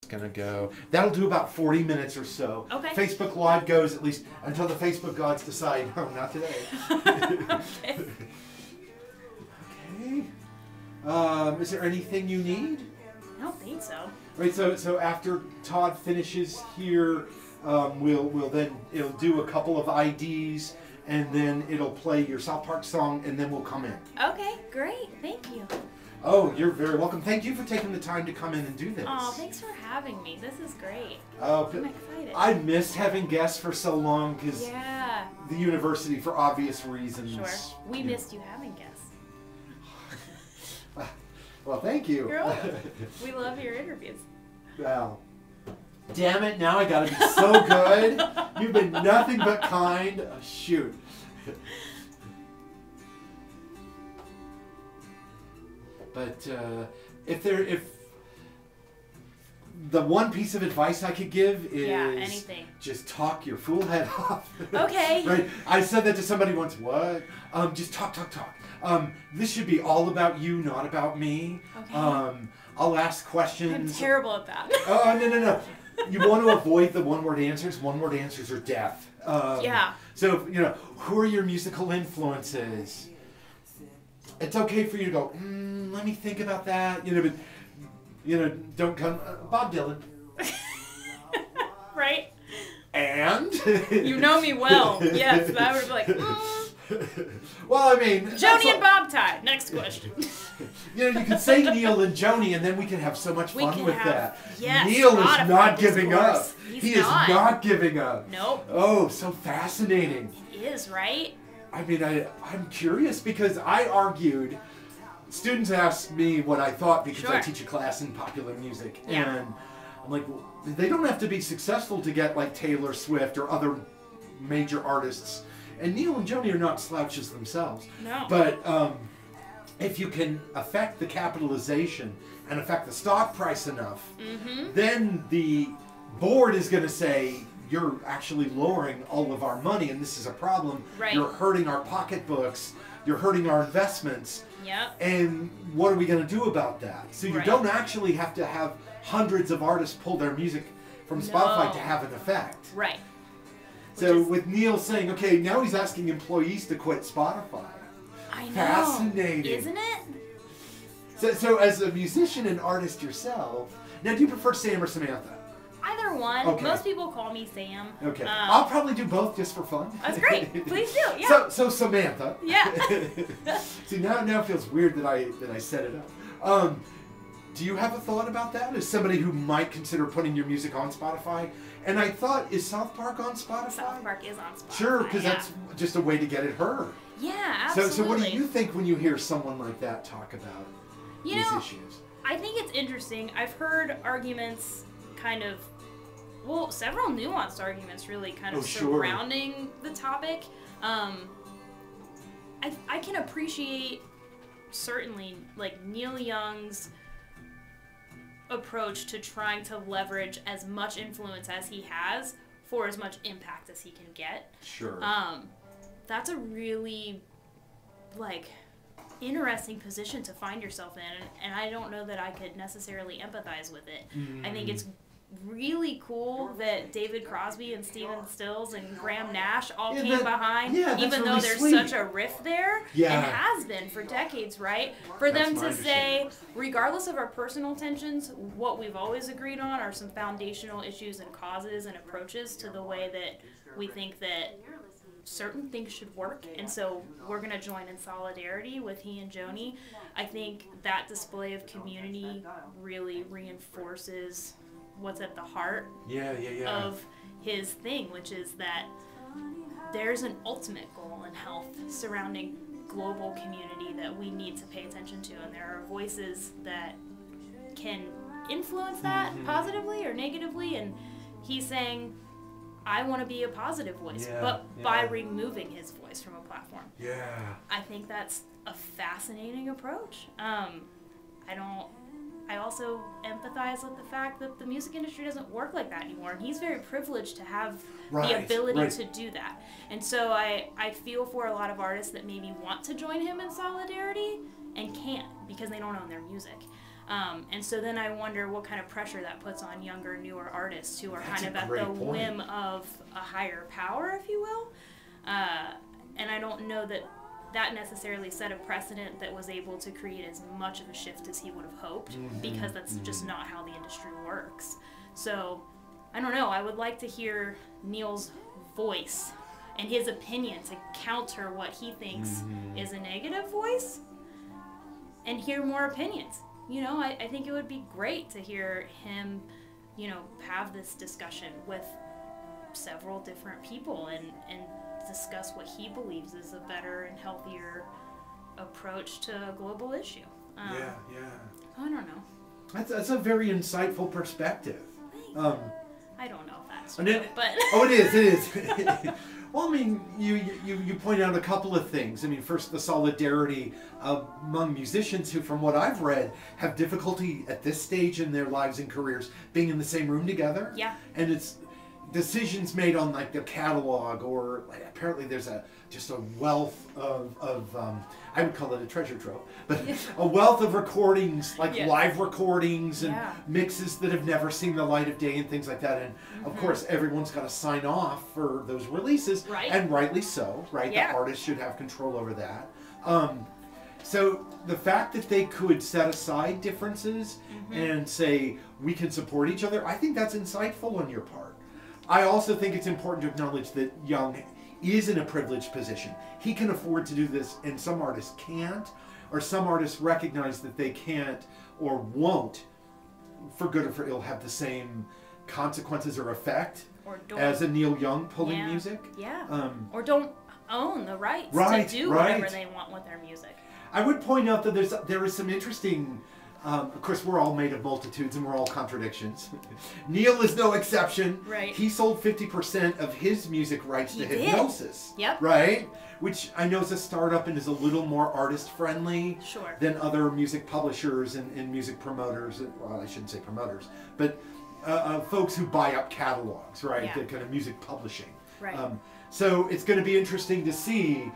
Gonna go. That'll do about 40 minutes or so. Okay. Facebook Live goes at least until the Facebook gods decide, oh, not today. Okay. Okay. Is there anything you need? I don't think so. Right. So after Todd finishes here, we'll then it'll do a couple of IDs, and then it'll play your South Park song, and then we'll come in. Okay. Great. Thank you. Oh, you're very welcome. Thank you for taking the time to come in and do this. Oh, thanks for having me. This is great. Oh, I'm excited. I missed having guests for so long because the university, for obvious reasons. Sure. We missed you having guests. Well, thank you. You're welcome. We love your interviews. Well, damn it, now I gotta be so good. You've been nothing but kind. Oh, shoot. But if the one piece of advice I could give is anything. Just talk your fool head off. Okay. Right? I said that to somebody once. What? Just talk. This should be all about you, not about me. Okay. I'll ask questions. I'm terrible at that. Oh, no. You want to avoid the one-word answers. One-word answers are death. So, who are your musical influences? It's okay for you to go, let me think about that. But, don't come. Bob Dylan. Right? And? You know me well. Yes, I would be like, Well, I mean... Joni and Bob tie. Next question. You can say Neil and Joni, and then we can have so much fun with that. Yes, Neil is not giving up. He is not giving up. Nope. Oh, so fascinating. He is, right? I mean, I'm curious because I argued... Students ask me what I thought because I teach a class in popular music. Yeah. And I'm like, well, they don't have to be successful to get like Taylor Swift or other major artists. And Neil and Joni are not slouches themselves. No. But if you can affect the capitalization and affect the stock price enough, then the board is going to say, you're actually lowering all of our money and this is a problem. Right. You're hurting our pocketbooks. You're hurting our investments. Yep. And what are we going to do about that? So you don't actually have to have hundreds of artists pull their music from Spotify to have an effect. Right. So with Neil saying, okay, now he's asking employees to quit Spotify. I know. Fascinating. Isn't it? So as a musician and artist yourself, now do you prefer Sam or Samantha? Either one. Okay. Most people call me Sam. Okay. I'll probably do both just for fun. That's great. Please do. Yeah. So Samantha. Yeah. See, now it feels weird that I set it up. Do you have a thought about that? As somebody who might consider putting your music on Spotify? And I thought, is South Park on Spotify? South Park is on Spotify. Sure, because that's just a way to get it heard. Yeah, absolutely. So what do you think when you hear someone like that talk about these issues? I think it's interesting. I've heard arguments kind of, several nuanced arguments really kind of surrounding the topic. I can appreciate certainly like Neil Young's approach to trying to leverage as much influence as he has for as much impact as he can get. Sure. That's a really interesting position to find yourself in, and I don't know that I could necessarily empathize with it. I think it's really cool that David Crosby and Stephen Stills and Graham Nash all came behind, even though there's such a rift there, and has been for decades, right? For them to say, regardless of our personal tensions, what we've always agreed on are some foundational issues and causes and approaches to the way that we think that certain things should work, and so we're going to join in solidarity with he and Joni. I think that display of community really reinforces what's at the heart of his thing, which is that there's an ultimate goal in health surrounding global community that we need to pay attention to, and there are voices that can influence that positively or negatively, and he's saying, I want to be a positive voice, but by removing his voice from a platform. I think that's a fascinating approach. I also empathize with the fact that the music industry doesn't work like that anymore, and he's very privileged to have the ability to do that. And so I feel for a lot of artists that maybe want to join him in solidarity and can't because they don't own their music. And so then I wonder what kind of pressure that puts on younger, newer artists who are kind of at the whim of a higher power, if you will. And I don't know that necessarily set a precedent that was able to create as much of a shift as he would have hoped, because that's just not how the industry works. So, I don't know. I would like to hear Neil's voice and his opinion to counter what he thinks is a negative voice, and hear more opinions. You know, I think it would be great to hear him, you know, have this discussion with several different people and discuss what he believes is a better and healthier approach to a global issue. I don't know. That's a very insightful perspective. I don't know if that's true, but... Oh, it is. Well, I mean, you point out a couple of things. I mean, first, the solidarity among musicians who, from what I've read, have difficulty at this stage in their lives and careers being in the same room together. Yeah. And it's decisions made on, like, the catalog, or apparently there's just a wealth of I would call it a treasure trove, but a wealth of recordings, like live recordings and mixes that have never seen the light of day and things like that. And of course, everyone's got to sign off for those releases, and rightly so, right? The artist should have control over that. So the fact that they could set aside differences and say, we can support each other, I think that's insightful on your part. I also think it's important to acknowledge that Young is in a privileged position. He can afford to do this, and some artists can't, or some artists recognize that they can't or won't, for good or for ill, have the same consequences or effect as a Neil Young pulling music. Or don't own the rights to do whatever they want with their music. I would point out that there is some interesting... of course, we're all made of multitudes and we're all contradictions. Neil is no exception. Right. He sold 50% of his music rights to Hypnosis. Yep. Right? Which I know is a startup and is a little more artist-friendly than other music publishers and music promoters. Well, I shouldn't say promoters, but folks who buy up catalogs, right? The kind of music publishing. Right. So it's going to be interesting to see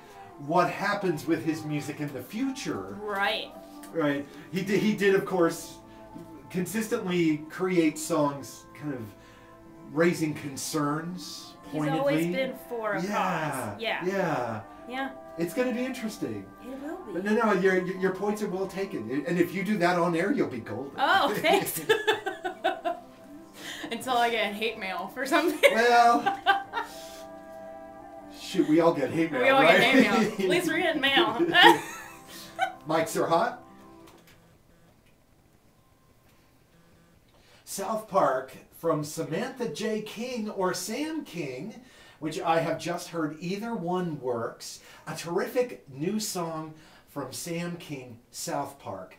what happens with his music in the future. Right. Right. He did, of course, consistently create songs kind of raising concerns pointedly. He's always been for a cause. Yeah. It's going to be interesting. It will be. But no, your points are well taken. And if you do that on air, you'll be golden. Oh, thanks. Until I get hate mail for something. Well, shoot, we all get hate mail, We all right? get hate mail. At least we're getting mail. Mics are hot. South Park from Samantha J. King or Sam King, which I have just heard either one works. A terrific new song from Sam King, South Park.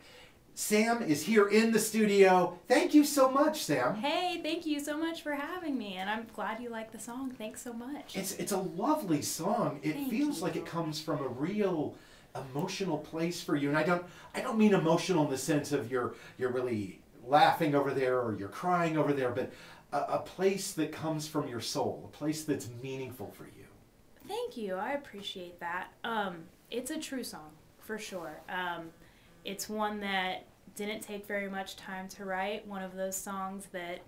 Sam is here in the studio. Thank you so much, Sam. Hey, thank you so much for having me, and I'm glad you like the song. Thanks so much. It's a lovely song. It feels like it comes from a real emotional place for you, and I don't mean emotional in the sense of you're really laughing over there or you're crying over there, but a place that comes from your soul, a place that's meaningful for you. Thank you. I appreciate that. It's a true song, for sure. It's one that didn't take very much time to write, one of those songs that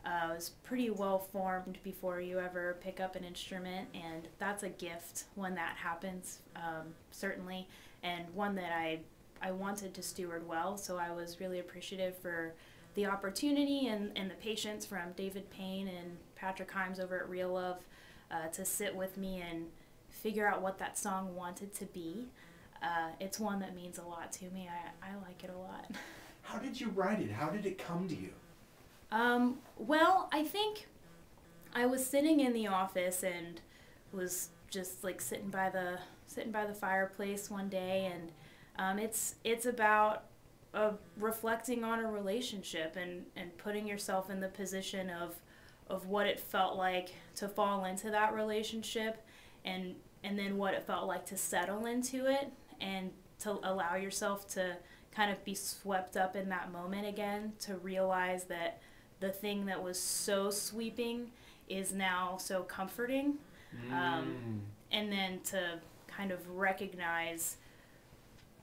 was pretty well formed before you ever pick up an instrument, and that's a gift when that happens, certainly, and one that I wanted to steward well, so I was really appreciative for the opportunity and the patience from David Payne and Patrick Himes over at Real Love to sit with me and figure out what that song wanted to be. It's one that means a lot to me. I like it a lot. How did you write it? How did it come to you? Well, I think I was sitting in the office and was just like sitting by the fireplace one day, and it's about reflecting on a relationship and putting yourself in the position of what it felt like to fall into that relationship, and then what it felt like to settle into it and to allow yourself to kind of be swept up in that moment again, to realize that the thing that was so sweeping is now so comforting, and then to kind of recognize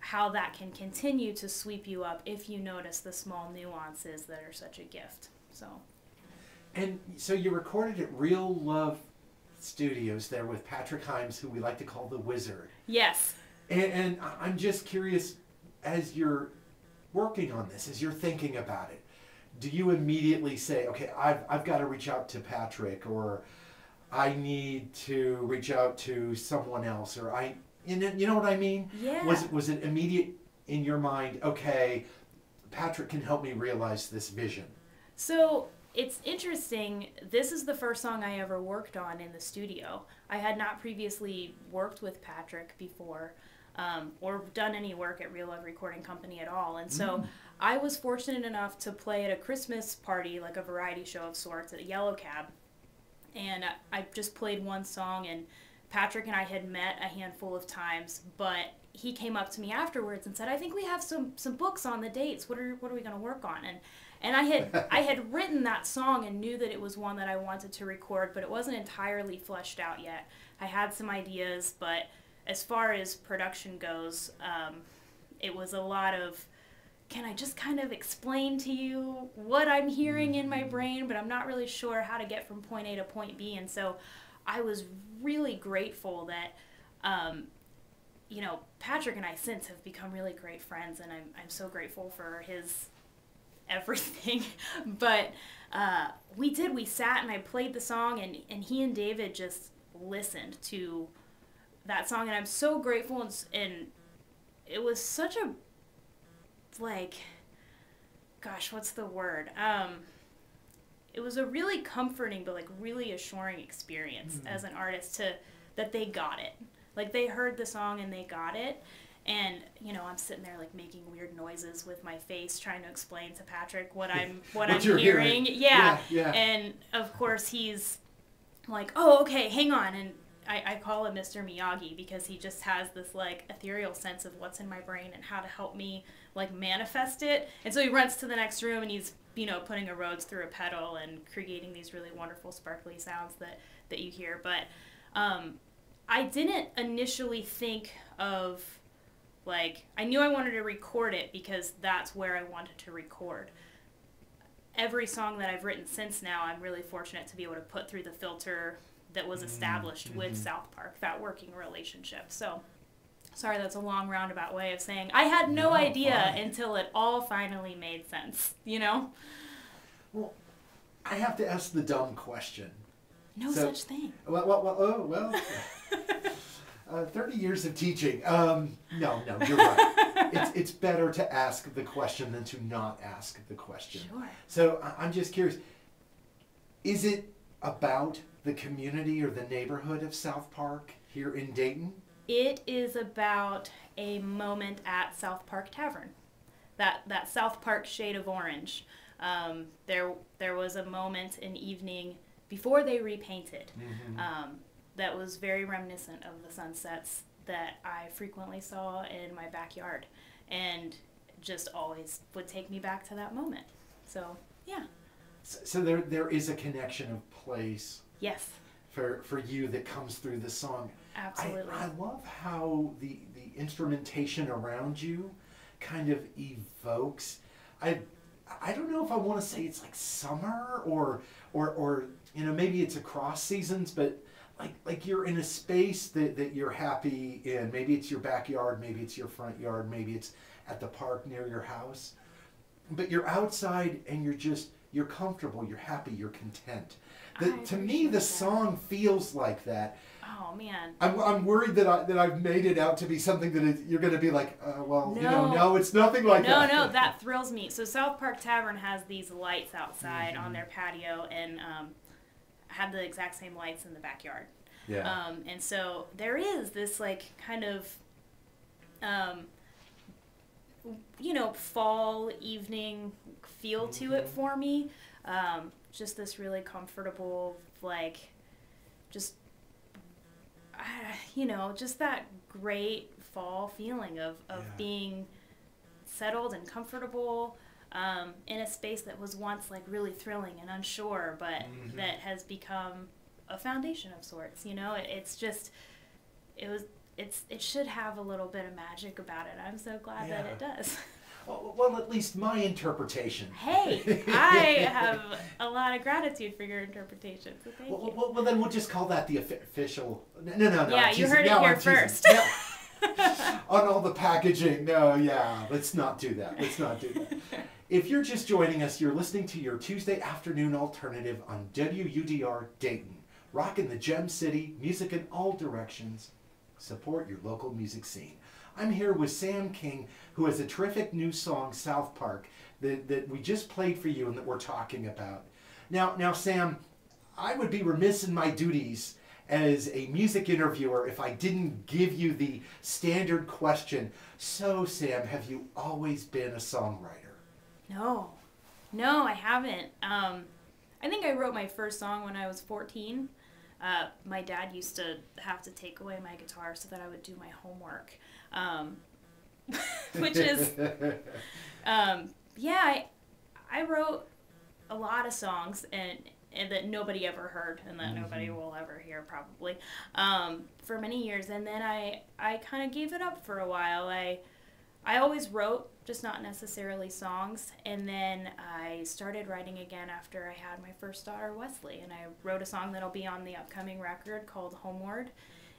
how that can continue to sweep you up if you notice the small nuances that are such a gift. So. And so you recorded at Real Love Studios there with Patrick Himes, who we like to call the Wizard. Yes. And I'm just curious, as you're working on this, as you're thinking about it, do you immediately say, okay, I've got to reach out to Patrick, or I need to reach out to someone else, or you know what I mean? Yeah. Was it immediate in your mind, okay, Patrick can help me realize this vision? So it's interesting. This is the first song I ever worked on in the studio. I had not previously worked with Patrick before, or done any work at Real Love Recording Company at all. And so I was fortunate enough to play at a Christmas party, like a variety show of sorts, at a Yellow Cab. And I just played one song, and Patrick and I had met a handful of times, but he came up to me afterwards and said, I think we have some books on the dates. What are we going to work on? And I had written that song and knew that it was one that I wanted to record, but it wasn't entirely fleshed out yet. I had some ideas, but as far as production goes, it was a lot of, can I just kind of explain to you what I'm hearing in my brain, but I'm not really sure how to get from point A to point B. And so I was really grateful that, Patrick and I since have become really great friends, and I'm so grateful for his everything. But we sat and I played the song, and he and David just listened to that song, and I'm so grateful, and it was such a, like, gosh, what's the word? It was a really comforting but like really assuring experience as an artist that they got it. Like, they heard the song and they got it. And, I'm sitting there like making weird noises with my face trying to explain to Patrick what I'm hearing. Yeah. And of course he's like, oh, okay, hang on. And I call him Mr. Miyagi because he just has this like ethereal sense of what's in my brain and how to help me like manifest it. And so he runs to the next room and he's, putting a Rhodes through a pedal and creating these really wonderful sparkly sounds that you hear. But I didn't initially think of, like, I knew I wanted to record it because that's where I wanted to record. Every song that I've written since now, I'm really fortunate to be able to put through the filter that was established with South Park, that working relationship. So, sorry, that's a long roundabout way of saying I had no idea until it all finally made sense, Well, I have to ask the dumb question. No such thing. Well, 30 years of teaching. No, you're right. It's better to ask the question than to not ask the question. Sure. So I'm just curious, is it about the community or the neighborhood of South Park here in Dayton? It is about a moment at South Park Tavern, that South Park shade of orange. There was a moment, an evening before they repainted, that was very reminiscent of the sunsets that I frequently saw in my backyard, and just always would take me back to that moment. So, yeah. So there is a connection of place. Yes. For you that comes through the song. Absolutely. I love how the instrumentation around you kind of evokes. I don't know if I want to say it's like summer or maybe it's across seasons, but like you're in a space that you're happy in. Maybe it's your backyard, maybe it's your front yard, maybe it's at the park near your house. But you're outside and you're comfortable, you're happy, you're content. To me, the song feels like that. Oh man! I'm worried that I've made it out to be something that you're going to be like, no, it's nothing like that. No, that thrills me. So South Park Tavern has these lights outside on their patio, and have the exact same lights in the backyard. Yeah. And so there is this like kind of, fall evening feel to it for me. Just this really comfortable, like, just that great fall feeling of being settled and comfortable in a space that was once like really thrilling and unsure, but that has become a foundation of sorts. It's just, it should have a little bit of magic about it. I'm so glad that it does. Well, at least my interpretation. Hey, I have a lot of gratitude for your interpretation. So thank you. Well, then we'll just call that the official. No. Yeah, you heard it here first. On all the packaging. No, let's not do that. If you're just joining us, you're listening to your Tuesday afternoon alternative on WUDR Dayton. Rockin' the Gem City, music in all directions. Support your local music scene. I'm here with Sam King, who has a terrific new song, South Park, that we just played for you and that we're talking about. Now, Sam, I would be remiss in my duties as a music interviewer if I didn't give you the standard question. So, Sam, have you always been a songwriter? No, I haven't. I think I wrote my first song when I was 14. My dad used to have to take away my guitar so that I would do my homework. Which is, I wrote a lot of songs and that nobody ever heard and that nobody will ever hear probably, for many years. And then I kind of gave it up for a while. I always wrote, just not necessarily songs. And then I started writing again after I had my first daughter, Wesley. And I wrote a song that'll be on the upcoming record called Homeward,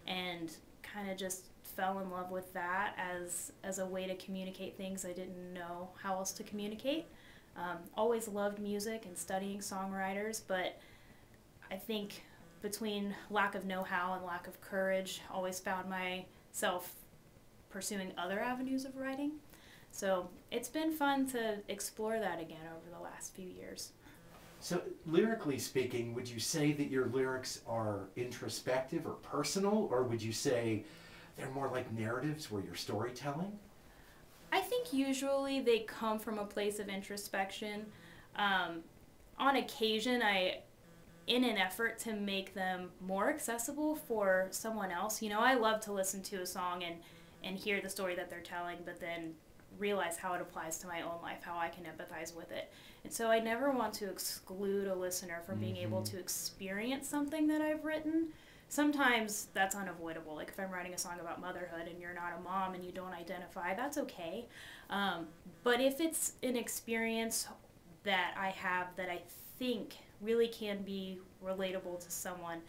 and kind of just fell in love with that as a way to communicate things I didn't know how else to communicate. Always loved music and studying songwriters, but I think between lack of know-how and lack of courage, always found myself pursuing other avenues of writing. So it's been fun to explore that again over the last few years. So lyrically speaking, would you say that your lyrics are introspective or personal, or would you say they're more like narratives where you're storytelling? I think usually they come from a place of introspection. On occasion, in an effort to make them more accessible for someone else, I love to listen to a song and hear the story that they're telling, but then realize how it applies to my own life, how I can empathize with it. And so I never want to exclude a listener from being able to experience something that I've written. Sometimes that's unavoidable. Like if I'm writing a song about motherhood and you're not a mom and you don't identify, that's okay. But if it's an experience that I have that I think really can be relatable to someone,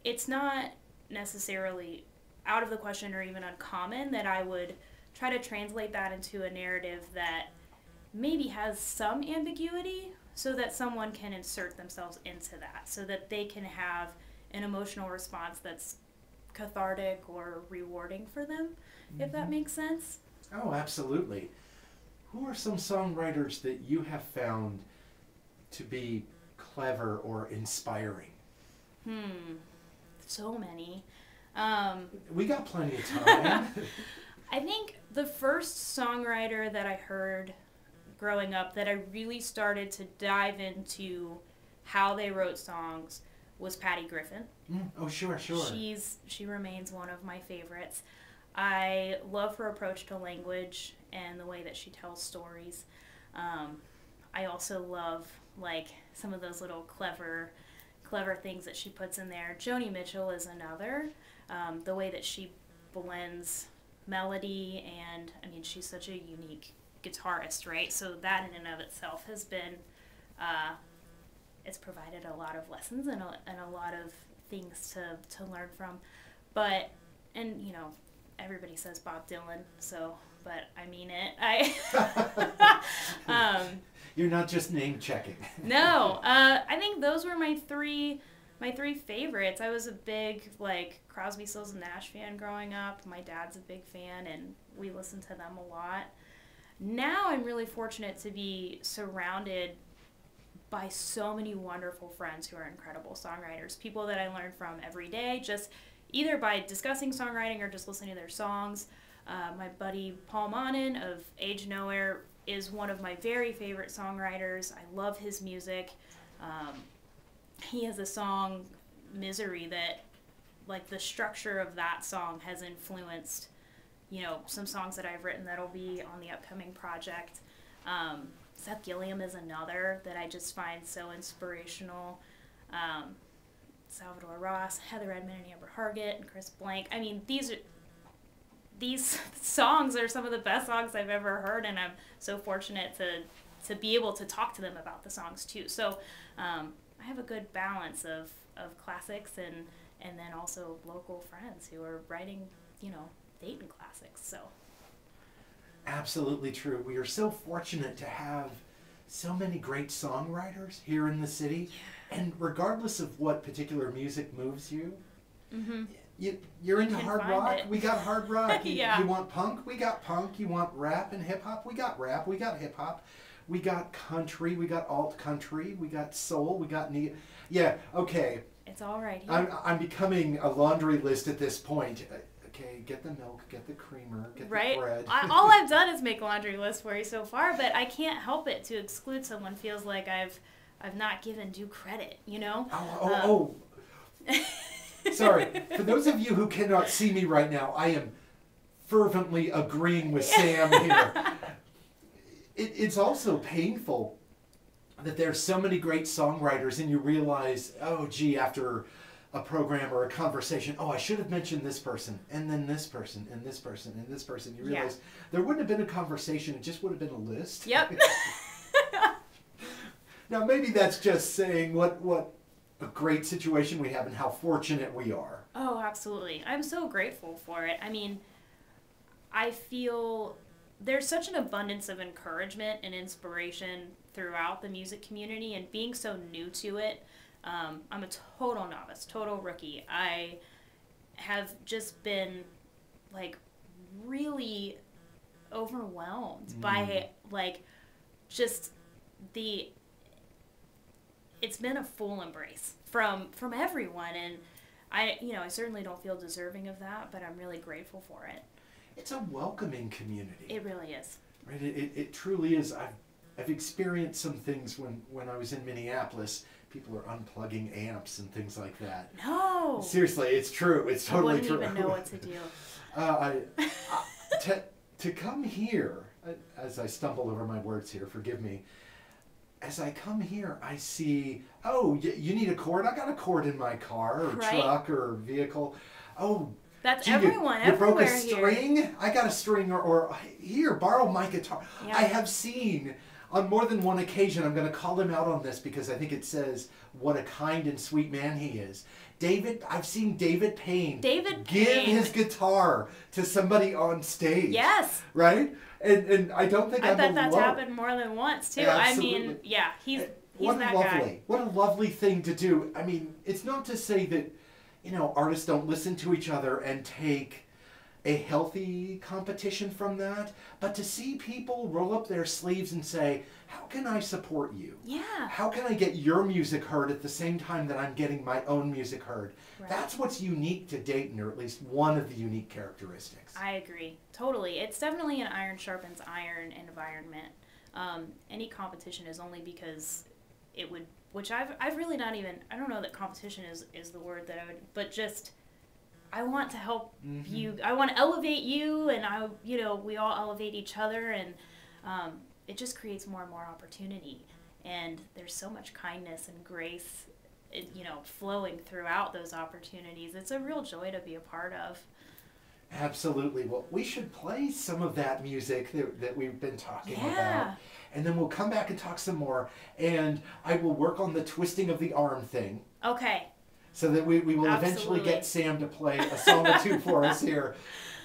it's not necessarily out of the question or even uncommon that I would try to translate that into a narrative that maybe has some ambiguity so that someone can insert themselves into that, so that they can have an emotional response that's cathartic or rewarding for them, if that makes sense. Oh, absolutely. Who are some songwriters that you have found to be clever or inspiring? So many. We got plenty of time. I think the first songwriter that I heard growing up that I really started to dive into how they wrote songs was Patti Griffin. Oh, sure. She remains one of my favorites. I love her approach to language and the way that she tells stories. I also love some of those little clever things that she puts in there. Joni Mitchell is another. The way that she blends melody and, she's such a unique guitarist, right? So that in and of itself has been, it's provided a lot of lessons and a lot of things to learn from. But, and everybody says Bob Dylan, but I mean it. You're not just name checking. No, I think those were my three favorites. I was a big Crosby, Stills and Nash fan growing up. My dad's a big fan, and we listened to them a lot. Now I'm really fortunate to be surrounded by so many wonderful friends who are incredible songwriters, people that I learn from every day, just either by discussing songwriting or just listening to their songs. My buddy Paul Monin of Age Nowhere is one of my very favorite songwriters. I love his music. He has a song, Misery, that the structure of that song has influenced, some songs that I've written that'll be on the upcoming project. Seth Gilliam is another that I just find so inspirational. Salvador Ross, Heather Edmond and Amber Hargett, and Chris Blank. these songs are some of the best songs I've ever heard, and I'm so fortunate to be able to talk to them about the songs too. So I have a good balance of classics and then also local friends who are writing, Dayton classics. So absolutely true. We are so fortunate to have so many great songwriters here in the city, and regardless of what particular music moves you, you're into hard rock, we got hard rock. You want punk, we got punk. You want rap and hip hop, we got rap. We got hip hop, we got country, we got alt country, we got soul, we got okay. It's all right here. I'm becoming a laundry list at this point. Okay, get the milk, get the creamer, get the bread. All I've done is make a laundry list for you so far, but I can't help it to exclude someone feels like I've not given due credit, Sorry. For those of you who cannot see me right now, I am fervently agreeing with Sam here. It's also painful that there's so many great songwriters and you realize, after a program or a conversation, I should have mentioned this person, and then this person, and this person, and this person. You realize there wouldn't have been a conversation, it just would have been a list. Yep. Now maybe that's just saying what a great situation we have and how fortunate we are. Oh, absolutely. I'm so grateful for it. I mean, I feel there's such an abundance of encouragement and inspiration throughout the music community, and being so new to it, I'm a total novice, total rookie. I have just been really overwhelmed by just it's been a full embrace from everyone, and I certainly don't feel deserving of that, but I'm really grateful for it. It's a welcoming community. It really is. Right, it truly is. I've experienced some things when I was in Minneapolis. People are unplugging amps and things like that. No. Seriously, it's true. It's totally true. I wouldn't even know what to do. To come here, as I stumble over my words here, forgive me. As I come here, I see, you need a cord? I got a cord in my car or truck or vehicle. That's everyone. You broke a string? Here. I got a string, or here, borrow my guitar. Yeah. I have seen on more than one occasion, I'm going to call him out on this because I think it says what a kind and sweet man he is. I've seen David Payne give his guitar to somebody on stage. Yes. Right? And I don't think I bet that's happened more than once, too. Absolutely. I mean, he's that guy. What a lovely thing to do. I mean, it's not to say that, artists don't listen to each other and take a healthy competition from that, but to see people roll up their sleeves and say, how can I support you? Yeah. How can I get your music heard at the same time that I'm getting my own music heard? Right. That's what's unique to Dayton, or at least one of the unique characteristics. I agree. Totally. It's definitely an iron sharpens iron environment. Any competition is only because it would, which I've really not even, I don't know that competition is the word that I would, but just, I want to help you. I want to elevate you, and we all elevate each other, and it just creates more and more opportunity. And there's so much kindness and grace, flowing throughout those opportunities. It's a real joy to be a part of. Absolutely. Well, we should play some of that music that we've been talking about, and then we'll come back and talk some more. And I will work on the twisting of the arm thing. Okay. So that we will eventually get Sam to play a song or two for us here.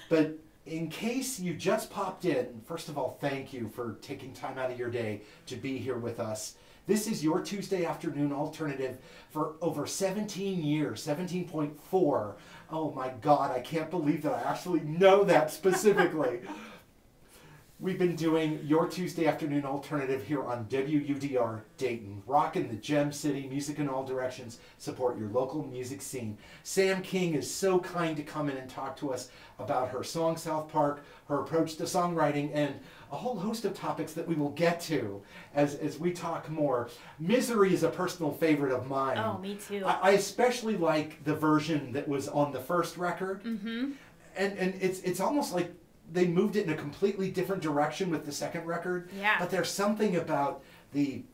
But in case you just popped in, first of all, thank you for taking time out of your day to be here with us. This is your Tuesday afternoon alternative for over 17 years, 17.4. Oh my God, I can't believe that I actually know that specifically. We've been doing your Tuesday afternoon alternative here on WUDR Dayton. Rockin' the Gem City, music in all directions. Support your local music scene. Sam King is so kind to come in and talk to us about her song South Park, her approach to songwriting, and a whole host of topics that we will get to as we talk more. Misery is a personal favorite of mine. Oh, me too. I especially like the version that was on the first record. Mm-hmm. And it's almost like they moved it in a completely different direction with the second record. Yeah. But there's something about the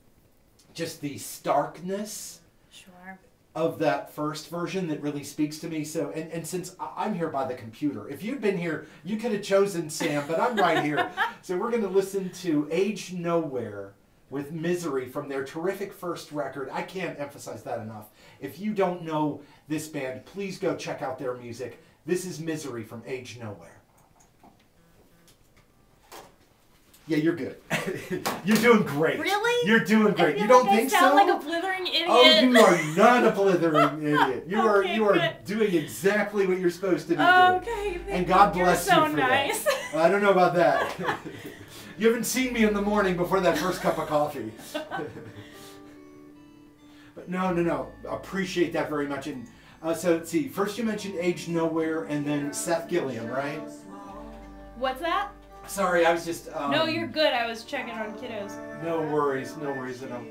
starkness. Sure. of that first version that really speaks to me. So, and since I'm here by the computer, if you'd been here, you could have chosen Sam, but I'm right here. So we're going to listen to Age Nowhere with Misery from their terrific first record. I can't emphasize that enough. If you don't know this band, please go check out their music. This is Misery from Age Nowhere. Yeah, you're good. You're doing great. Really? You're doing great. You don't think so? I sound like a blithering idiot. Oh, you are not a blithering idiot. You are good. doing exactly what you're supposed to be doing. Okay. And God bless you for nice. that. I don't know about that. You haven't seen me in the morning before that first cup of coffee. But no. Appreciate that very much. And so let's see. First you mentioned Age Nowhere, and then Seth Gilliam, right? What's that? Sorry, I was just... no, you're good. I was checking on kiddos. No worries at all.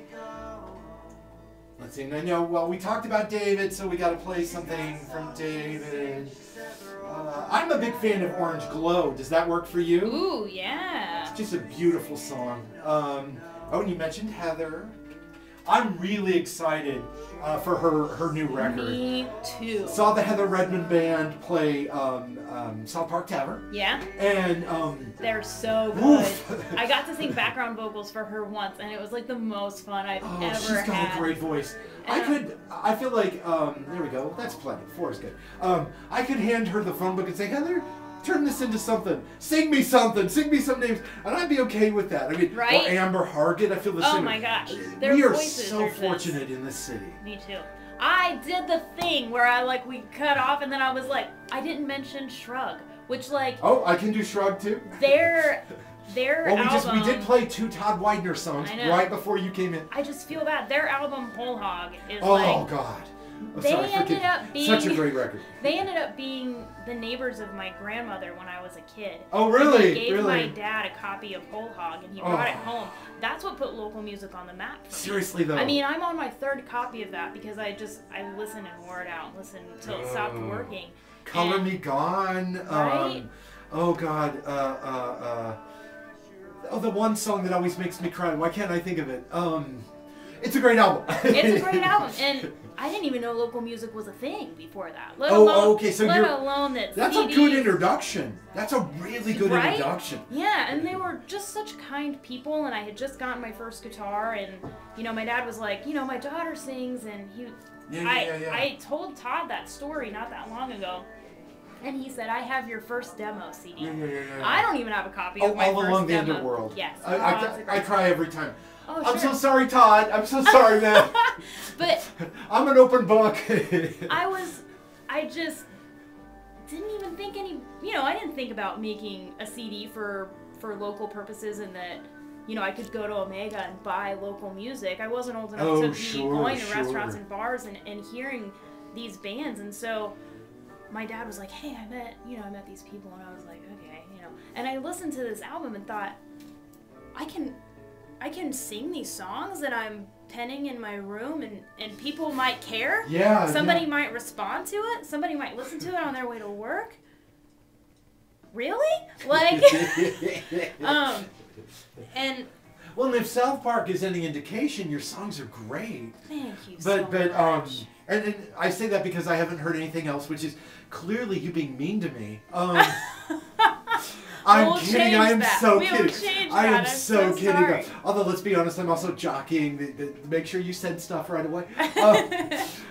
Let's see. I know, well, we talked about David, so we got to play something from David. I'm a big fan of Orange Glow. Does that work for you? Ooh, yeah. It's just a beautiful song. Oh, and you mentioned Heather. I'm really excited for her new record. Me too. Saw the Heather Redmond Band play South Park Tavern. Yeah. And they're so good. I got to sing background vocals for her once, and it was like the most fun I've ever had. She's got a great voice. I feel like there we go. That's plenty. 4 is good. I could hand her the phone book and say, Heather, turn this into something. Sing me something. Sing me some names. And I'd be okay with that. I mean, right? Or Amber Hargett. I feel the same. Oh my gosh. We are so fortunate in this city. Me too. I did the thing where we cut off and then I was like, I didn't mention Shrug, which Oh, I can do Shrug too? Their album... we did play 2 Todd Widener songs right before you came in. I just feel bad. Their album Whole Hog is Oh, God. Ended up being such a great record. They ended up being the neighbors of my grandmother when I was a kid. Oh, really? And they gave my dad a copy of Whole Hog, and he brought it home. That's what put local music on the map for me. Seriously, though. I mean, I'm on my 3rd copy of that because I listened and wore it out and listened until it stopped working. Color Me Gone. Right? Oh, God. The one song that always makes me cry. Why can't I think of it? It's a great album. It's a great album, and I didn't even know local music was a thing before that. Let alone that that's CDs. A good introduction. That's a really good introduction. Yeah, and they were just such kind people, and I had just gotten my first guitar, and my dad was like, my daughter sings, and I told Todd that story not that long ago. And he said, I have your first demo CD. Yeah. I don't even have a copy of my All first Along the demo. Underworld. Yes. I cry every time. Oh, I'm so sorry, Todd. I'm so sorry, man. But I'm an open book. I just didn't even think I didn't think about making a CD for local purposes and that, I could go to Omega and buy local music. I wasn't old enough to be going to restaurants and bars and hearing these bands. And so my dad was like, hey, I met these people. And I was like, okay, And I listened to this album and thought, I can sing these songs that I'm penning in my room and people might care. Yeah. Somebody might respond to it. Somebody might listen to it on their way to work. Really? And well, if South Park is any indication, your songs are great. Thank you so much. And I say that because I haven't heard anything else, which is clearly you being mean to me. I'm kidding. I am so kidding. I am so kidding. Although, let's be honest, I'm also jockeying to make sure you said stuff right away.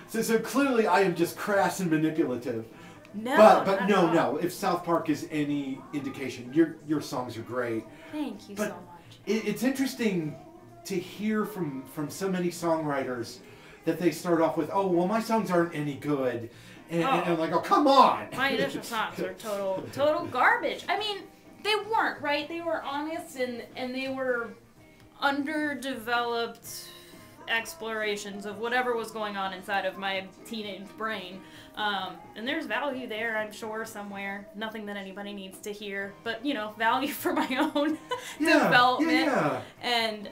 So clearly, I am just crass and manipulative. No, but no. If South Park is any indication, your songs are great. Thank you so much. It's interesting to hear from so many songwriters that they start off with, oh, well, my songs aren't any good. And I'm like, oh, come on. My initial songs are total garbage. I mean, they weren't, right? They were honest and they were underdeveloped explorations of whatever was going on inside of my teenage brain. And there's value there, I'm sure, somewhere. Nothing that anybody needs to hear, but, value for my own development. Yeah. And,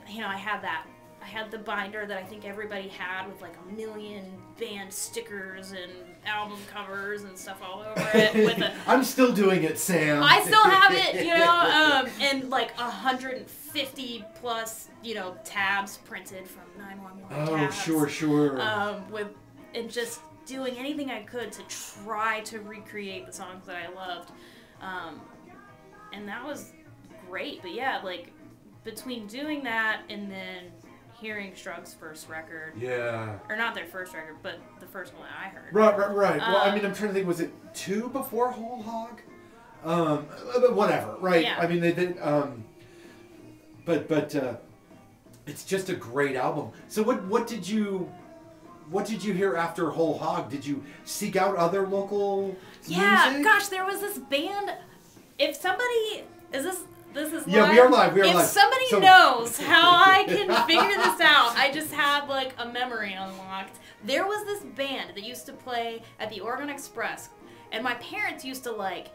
I had the binder that I think everybody had with like 1 million band stickers and album covers and stuff all over it. I'm still doing it, Sam. I still have it, and like 150 plus, tabs printed from 911 tabs. Oh, sure. With and just doing anything I could to try to recreate the songs that I loved. And that was great. But yeah, like, between doing that and then hearing Strug's first record. Yeah. Or not their first record, but the first one I heard. Right. Well, I mean, I'm trying to think, was it 2 before Whole Hog? Whatever, right? Yeah. I mean, they did, but it's just a great album. So what did you hear after Whole Hog? Did you seek out other local music? Gosh, there was this band. If somebody this is yeah, live? we are live. If somebody knows how I can figure this out, I just have like a memory unlocked. There was this band that used to play at the Oregon Express, and my parents used to like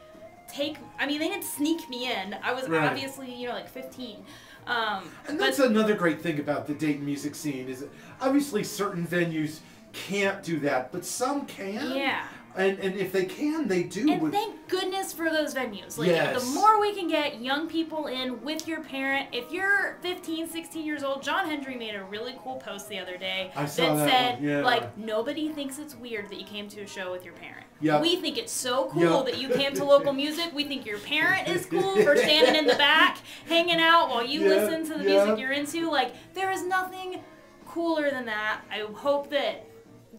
they didn't sneak me in. I was obviously, like 15. And that's another great thing about the Dayton music scene is that obviously certain venues can't do that, but some can. Yeah. And if they can, they do. And thank goodness for those venues. Like, yes. The more we can get young people in with your parent. If you're 15, 16 years old, John Hendry made a really cool post the other day that said, like, nobody thinks it's weird that you came to a show with your parent. Yep. We think it's so cool that you came to local music. We think your parent is cool for standing in the back, hanging out while you listen to the music you're into. Like, there is nothing cooler than that. I hope that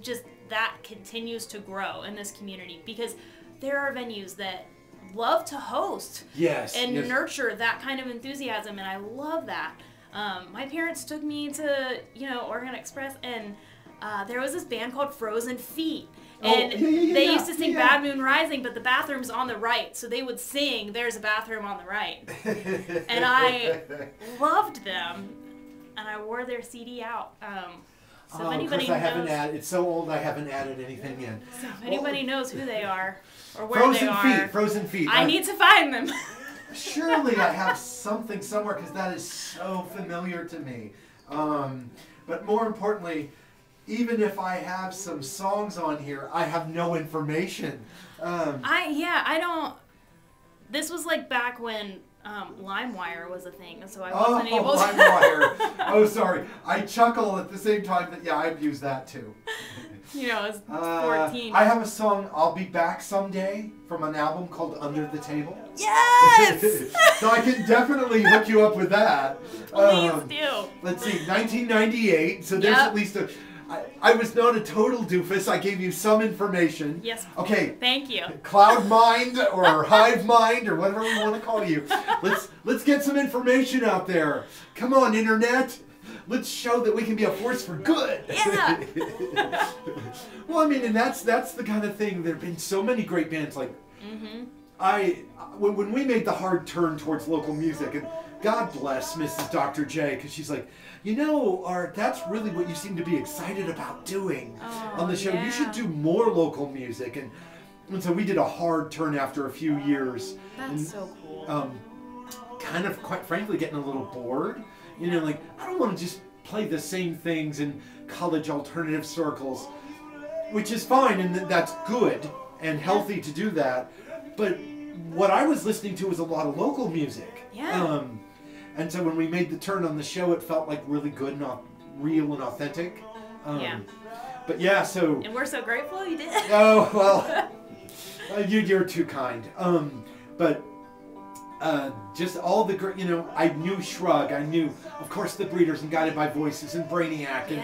just that continues to grow in this community, because there are venues that love to host and nurture that kind of enthusiasm, and I love that. My parents took me to Oregon Express, and there was this band called Frozen Feet, and they used to sing Bad Moon Rising, but the bathroom's on the right, so they would sing There's a Bathroom on the Right. And I loved them, and I wore their CD out. So if anybody knows, it's so old I haven't added anything in. So if anybody knows who they are or where they are, Frozen Feet. I need to find them. Surely I have something somewhere, because that is so familiar to me. But more importantly, even if I have some songs on here, I have no information. I don't. This was like back when LimeWire was a thing, so I wasn't able to. LimeWire. Oh, sorry. I chuckle at the same time that, I've used that too. I was 14. I have a song, I'll Be Back Someday, from an album called Under the Table. Yes! So I can definitely hook you up with that. Please do. Let's see, 1998, so there's at least a... I was not a total doofus. I gave you some information. Yes. Okay. Thank you. Cloud Mind or Hive Mind or whatever we want to call you. Let's get some information out there. Come on, Internet. Let's show that we can be a force for good. Yeah. Well, I mean, and that's the kind of thing. There have been so many great bands. Like, when we made the hard turn towards local music, and God bless Mrs. Dr. J, because she's like, Art, that's really what you seem to be excited about doing on the show. You should do more local music. And so we did a hard turn after a few years. That's so cool. Kind of, quite frankly, getting a little bored. Like, I don't want to just play the same things in college alternative circles, which is fine, and that's good and healthy to do that. But what I was listening to was a lot of local music. Yeah. And so when we made the turn on the show, it felt like really good and real and authentic. But so... And we're so grateful you did. Oh, well, you're too kind. But just all the great, I knew Shrug. I knew, of course, the Breeders and Guided by Voices and Brainiac. And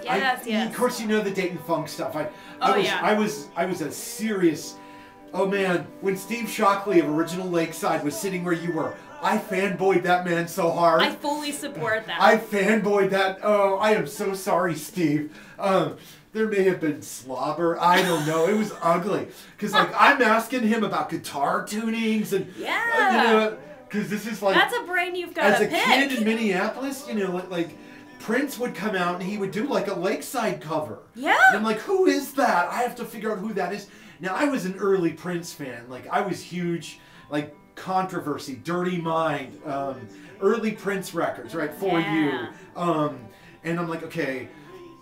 yes. Of course, the Dayton Funk stuff. I was a serious... Oh, man, when Steve Shockley of Original Lakeside was sitting where you were, I fanboyed that man so hard. I fully support that. I fanboyed that. Oh, I am so sorry, Steve. There may have been slobber. I don't know. It was ugly. Because, I'm asking him about guitar tunings and... Yeah. Because this is like... That's a brain you've got to pick. As a kid in Minneapolis, Prince would come out and he would do, a Lakeside cover. Yeah. And I'm like, who is that? I have to figure out who that is. Now, I was an early Prince fan. I was huge, Controversy, Dirty Mind, early Prince records, right? For You. And I'm like, okay,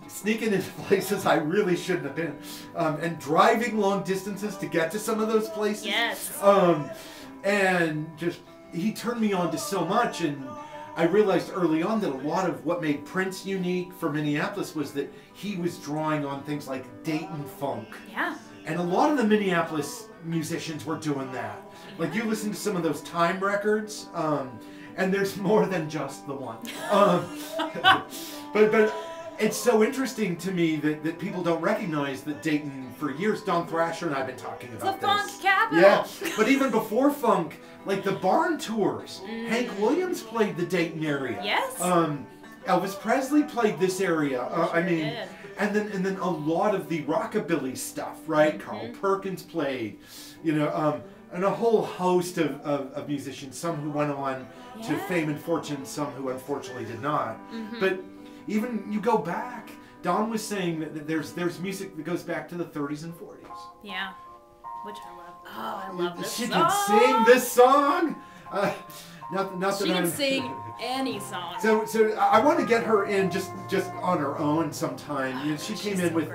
sneaking into places I really shouldn't have been. And driving long distances to get to some of those places. Yes. And just, he turned me on to so much. And I realized early on that a lot of what made Prince unique for Minneapolis was that he was drawing on things like Dayton funk. Yeah. And a lot of the Minneapolis musicians were doing that. Like you listen to some of those Time records, and there's more than just the one. But it's so interesting to me that people don't recognize that Dayton, for years, Don Thrasher and I have been talking about the funk this. capital. Yeah, but even before funk, like the barn tours, Hank Williams played the Dayton area. Yes. Elvis Presley played this area. Did. And then a lot of the rockabilly stuff, right? Carl Perkins played, and a whole host of musicians. Some who went on to fame and fortune, some who unfortunately did not. But even you go back, Don was saying that there's music that goes back to the 30s and 40s. Yeah, which I love. Oh, I love this song. She can sing this song. Not that she can sing any song. So I want to get her in just on her own sometime. She came in with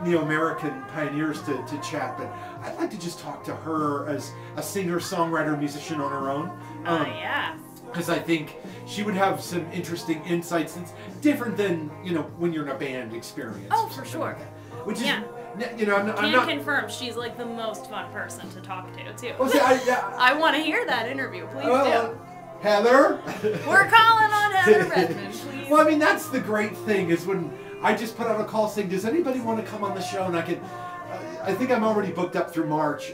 Neo-American Pioneers to chat, but I'd like to just talk to her as a singer, songwriter, musician on her own. Yeah. Because I think she would have some interesting insights that's different than, when you're in a band experience. Oh, for sure. Like that. Which is, I'm not... confirm she's like the most fun person to talk to, too. Well, see, I want to hear that interview, please do. Heather? We're calling on Heather Redmond, please. Well, I mean, that's the great thing is when I just put out a call saying, does anybody want to come on the show? And I can... I think I'm already booked up through March.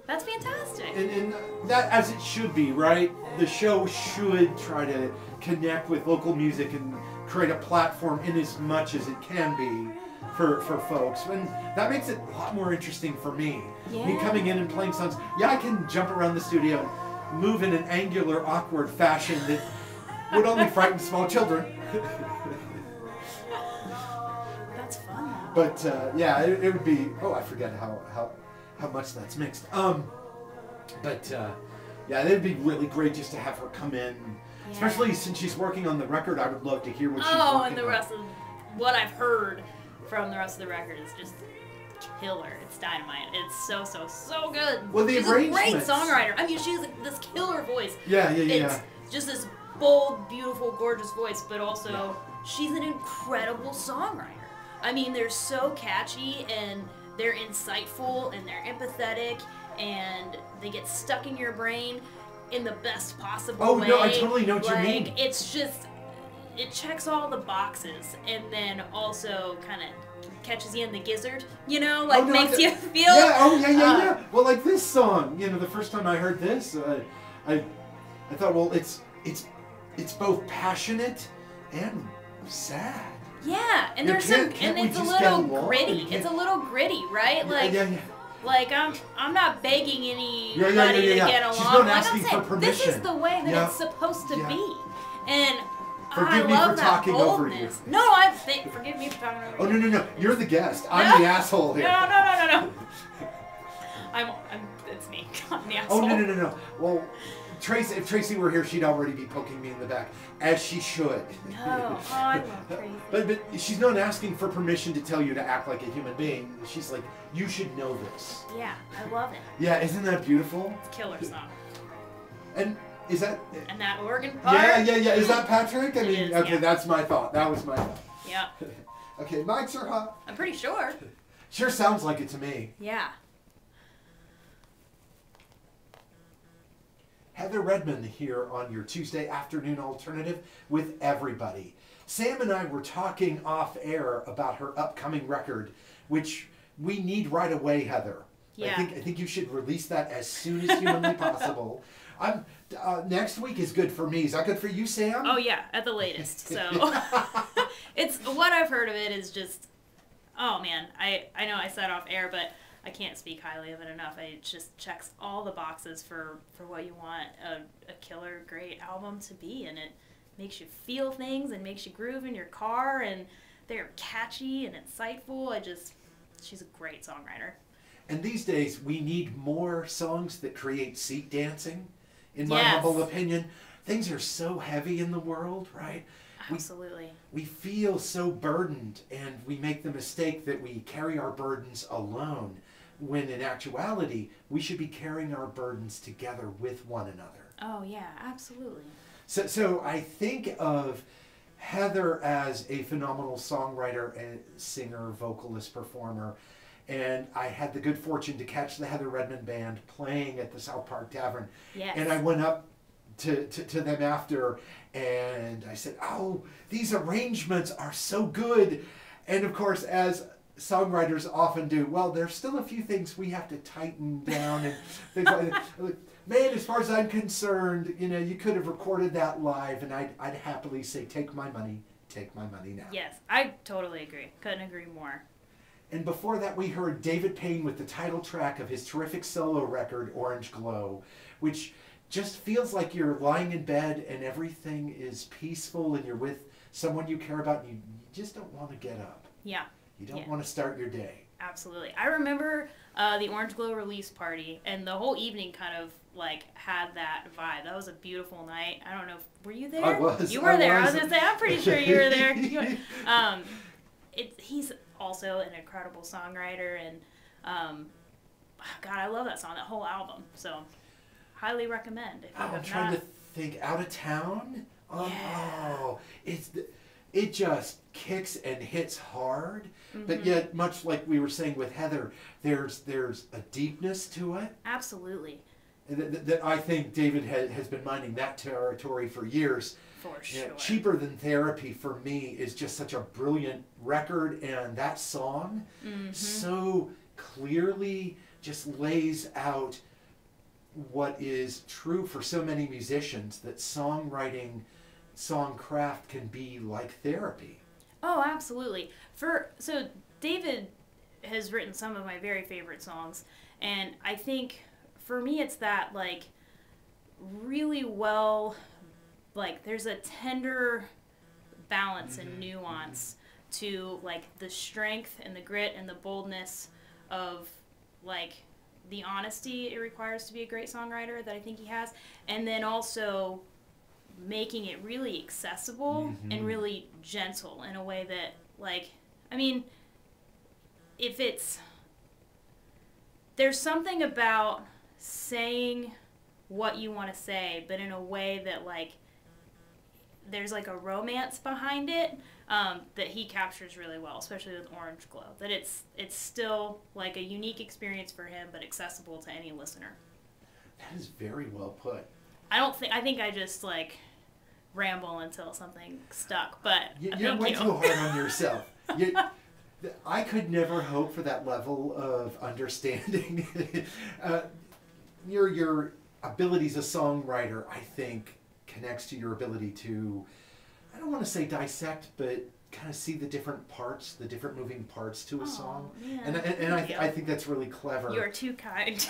That's fantastic. And that, as it should be, right? The show should try to connect with local music and create a platform in as much as it can be for folks. And that makes it a lot more interesting for me. Yeah. Me coming in and playing songs. Yeah, I can jump around the studio and move in an angular, awkward fashion that would only frighten small children. That's fun. But it would be. Oh, I forget how much that's mixed. It'd be really great just to have her come in, especially since she's working on the record. I would love to hear what she's working on. And the rest of what I've heard from the rest of the record is just killer. It's dynamite. It's so good. Well, she's a great songwriter. I mean, she's this killer voice. Yeah. It's just this bold, beautiful, gorgeous voice, but also she's an incredible songwriter. I mean, they're so catchy and they're insightful and they're empathetic and they get stuck in your brain in the best possible way. Oh, no, I totally know what you mean. It's just, it checks all the boxes and then also kind of catches you in the gizzard, makes you feel... Yeah. Well, like this song, the first time I heard this, I thought, well, it's both passionate and sad. Yeah, and there's it's a little gritty. It's a little gritty, right? Like I'm not begging anybody to get along. She's not like asking I'm saying, for permission. this is the way that it's supposed to be, and Forgive me love for that talking boldness. over you. No, forgive me for talking over you. Oh no! You're the guest. I'm the asshole here. No. It's me. I'm the asshole. Oh no! Well, if Tracy were here, she'd already be poking me in the back, as she should. No, I love Tracy. But she's not asking for permission to tell you to act like a human being. She's like, you should know this. Yeah, I love it. Yeah, isn't that beautiful? It's a killer song. And is that... And that organ part? Yeah. Is that Patrick? I mean, okay, that's my thought. That was my thought. Yeah. Okay, mics are hot. I'm pretty sure. Sure sounds like it to me. Yeah. Heather Redmond here on your Tuesday afternoon alternative with everybody. Sam and I were talking off air about her upcoming record, which we need right away, Heather. Yeah. I think you should release that as soon as humanly possible. Next week is good for me. Is that good for you, Sam? Oh yeah, at the latest. So it's what I've heard of it is just, oh man, I know I said off air, but I can't speak highly of it enough. It just checks all the boxes for what you want a killer, great album to be, and it makes you feel things and makes you groove in your car, and they're catchy and insightful. She's a great songwriter. And these days, we need more songs that create seat dancing, in my humble opinion. Things are so heavy in the world, right? Absolutely. We feel so burdened, and we make the mistake that we carry our burdens alone, when in actuality, we should be carrying our burdens together with one another. Oh, yeah, absolutely. So I think of Heather as a phenomenal songwriter and singer, vocalist, performer. And I had the good fortune to catch the Heather Redmond Band playing at the South Park Tavern. Yes. And I went up to them after, and I said, "Oh, these arrangements are so good." And of course, as songwriters often do, well, there's still a few things we have to tighten down and things like that. Man, as far as I'm concerned, you could have recorded that live, and I'd happily say, take my money now. Yes, I totally agree. Couldn't agree more. And before that, we heard David Payne with the title track of his terrific solo record, Orange Glow, which just feels like you're lying in bed and everything is peaceful and you're with someone you care about and you just don't want to get up. Yeah. You don't want to start your day. Absolutely. I remember the Orange Glow release party, and the whole evening kind of had that vibe. That was a beautiful night. I don't know were you there? I was. You were there. I was going to say, I'm pretty sure you were there. He's also an incredible songwriter, and God, I love that song, that whole album. So, highly recommend. If I'm trying to think. Out of Town? It just kicks and hits hard, but yet, much like we were saying with Heather, there's a deepness to it. Absolutely. That I think David has been mining that territory for years. For sure. Cheaper Than Therapy for me is just such a brilliant record, and that song so clearly just lays out what is true for so many musicians, that songwriting, songcraft can be like therapy. Oh, absolutely. So David has written some of my very favorite songs, and I think for me it's that really well, there's a tender balance and nuance to the strength and the grit and the boldness of the honesty it requires to be a great songwriter that I think he has, and then also making it really accessible and really gentle in a way that there's something about saying what you want to say, but in a way that there's a romance behind it that he captures really well, especially with Orange Glow. That it's still a unique experience for him, but accessible to any listener. That is very well put. I think I just ramble until something stuck, but you're way too hard on yourself. I could never hope for that level of understanding. Your ability as a songwriter, I think, connects to your ability to, I don't want to say dissect, but kind of see the different parts, the different moving parts to a song. Man. And I think that's really clever. You're too kind.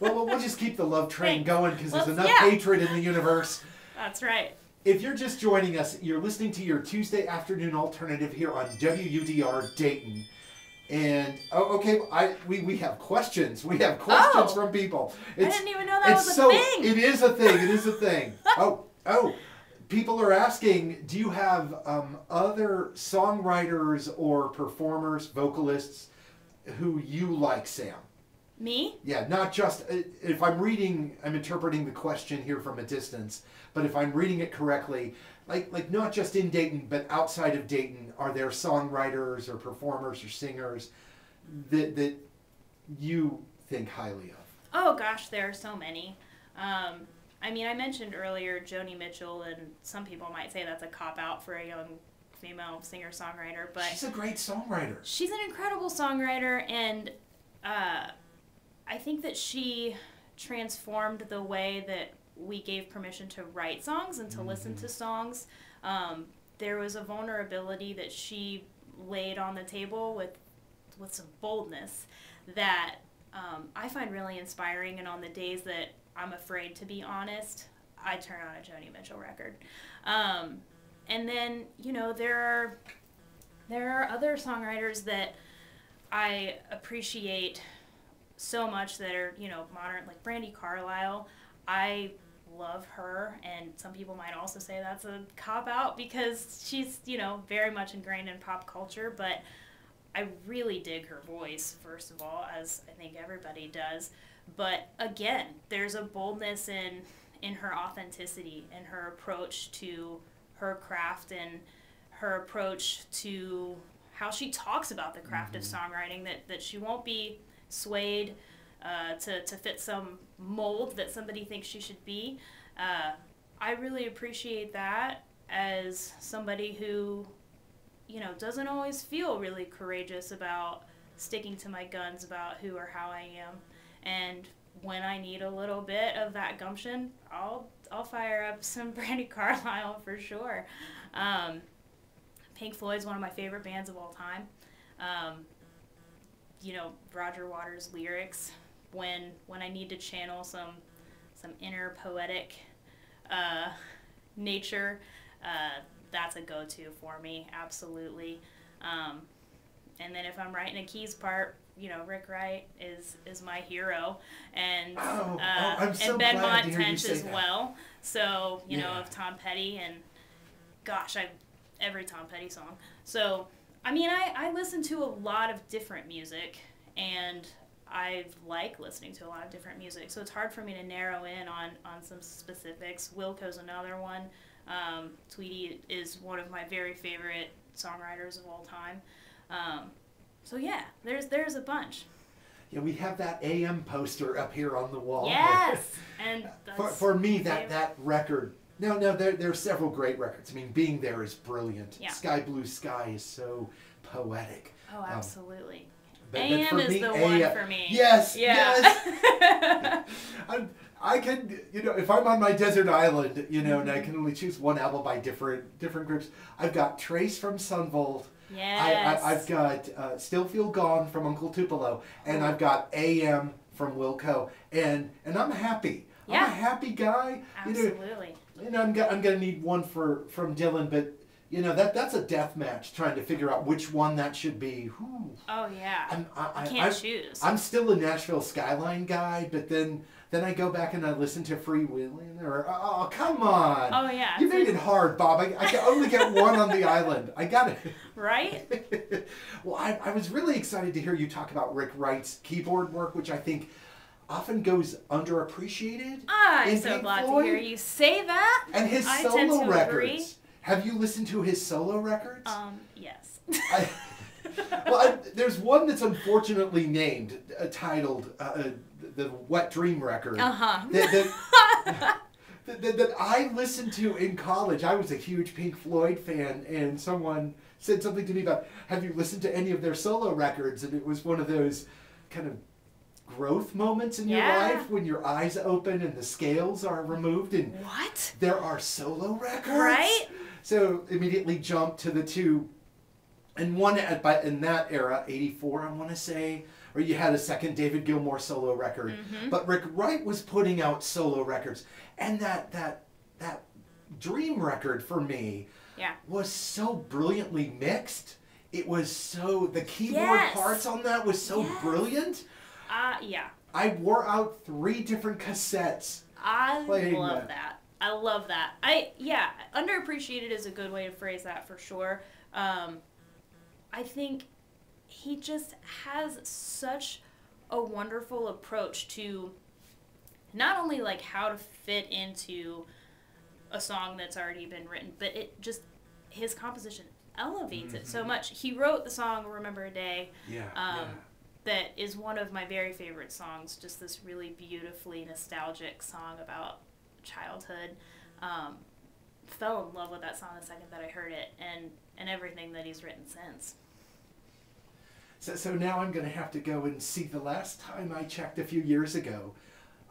Well, we'll just keep the love train going, because there's enough hatred in the universe. That's right. If you're just joining us, you're listening to your Tuesday afternoon alternative here on WUDR Dayton. And, we have questions. We have questions from people. I didn't even know that was a thing. It is a thing. It is a thing. People are asking, do you have other songwriters or performers, vocalists, who you like, Sam? Me? Yeah, not just, if I'm interpreting the question here from a distance, but if I'm reading it correctly, not just in Dayton, but outside of Dayton, are there songwriters or performers or singers that you think highly of? Oh gosh, there are so many. I mentioned earlier Joni Mitchell, and some people might say that's a cop-out for a young female singer-songwriter, but she's a great songwriter. She's an incredible songwriter, and I think that she transformed the way that we gave permission to write songs and to listen to songs. There was a vulnerability that she laid on the table with some boldness that I find really inspiring, and on the days that I'm afraid to be honest, I turn on a Joni Mitchell record. And then, there are other songwriters that I appreciate so much that are, modern, like Brandi Carlile. I love her, and some people might also say that's a cop-out because she's, very much ingrained in pop culture, but I really dig her voice, first of all, as I think everybody does. But again, there's a boldness in in her authenticity and her approach to her craft and her approach to how she talks about the craft of songwriting, that she won't be swayed to fit some mold that somebody thinks she should be. I really appreciate that as somebody who, you know, doesn't always feel really courageous about sticking to my guns about who or how I am. And when I need a little bit of that gumption, I'll fire up some Brandi Carlile for sure. Pink Floyd's one of my favorite bands of all time. You know, Roger Waters' lyrics, when I need to channel some inner poetic nature, that's a go-to for me, absolutely. And then if I'm writing a keys part, you know, Rick Wright is my hero, and so and Ben glad to hear you Montench say as that. well. So, you know, of Tom Petty, and gosh, every Tom Petty song. So, I mean, I listen to a lot of different music, and I like listening to a lot of different music. So it's hard for me to narrow in on some specifics. Wilco's another one. Tweety is one of my very favorite songwriters of all time. So yeah, there's a bunch. Yeah, we have that AM poster up here on the wall. Yes, and for me, that record. No, there are several great records. I mean, Being There is brilliant. Yeah. Sky Blue Sky is so poetic. Oh, absolutely. But AM for is me, the one for me. Yes, yeah. yes. I can, you know, if I'm on my desert island, you know, and I can only choose one album by different groups, I've got Trace from Sunvolt. Yes. I've got Still Feel Gone from Uncle Tupelo, and I've got AM from Wilco, and I'm happy. Yeah. I'm a happy guy. Absolutely. You know, I'm gonna need one from Dylan, but you know that's a death match trying to figure out which one that should be. Whew. Oh yeah. I can't choose. I'm still a Nashville Skyline guy, but then I go back and I listen to Freewheeling, or oh come on. Oh yeah. You made it hard, Bob. I can only get one on the island. I got it. Right? Well, I was really excited to hear you talk about Rick Wright's keyboard work, which I think often goes underappreciated. I'm in so Pink glad Floyd. to hear you say that. And his I solo tend to records. agree. Have you listened to his solo records? Yes. There's one that's unfortunately named, titled the Wet Dream record. Uh-huh. That I listened to in college. I was a huge Pink Floyd fan, and someone said something to me about, have you listened to any of their solo records? And it was one of those kind of growth moments in your life when your eyes open and the scales are removed and what? There are solo records. Right? So immediately jumped to the two, and one in that era, 84 I want to say, or you had a second David Gilmour solo record. But Rick Wright was putting out solo records, and that Dream record for me was so brilliantly mixed. It was so, the keyboard parts on that was so brilliant. Yeah. I wore out 3 different cassettes. I love that. I love that. Underappreciated is a good way to phrase that for sure. I think he just has such a wonderful approach to not only like how to fit into a song that's already been written, but it just, his composition elevates it so much. He wrote the song Remember a Day. That is one of my very favorite songs, just this really beautifully nostalgic song about childhood. Fell in love with that song the second that I heard it, and everything that he's written since. So now I'm going to have to go and see. The last time I checked a few years ago,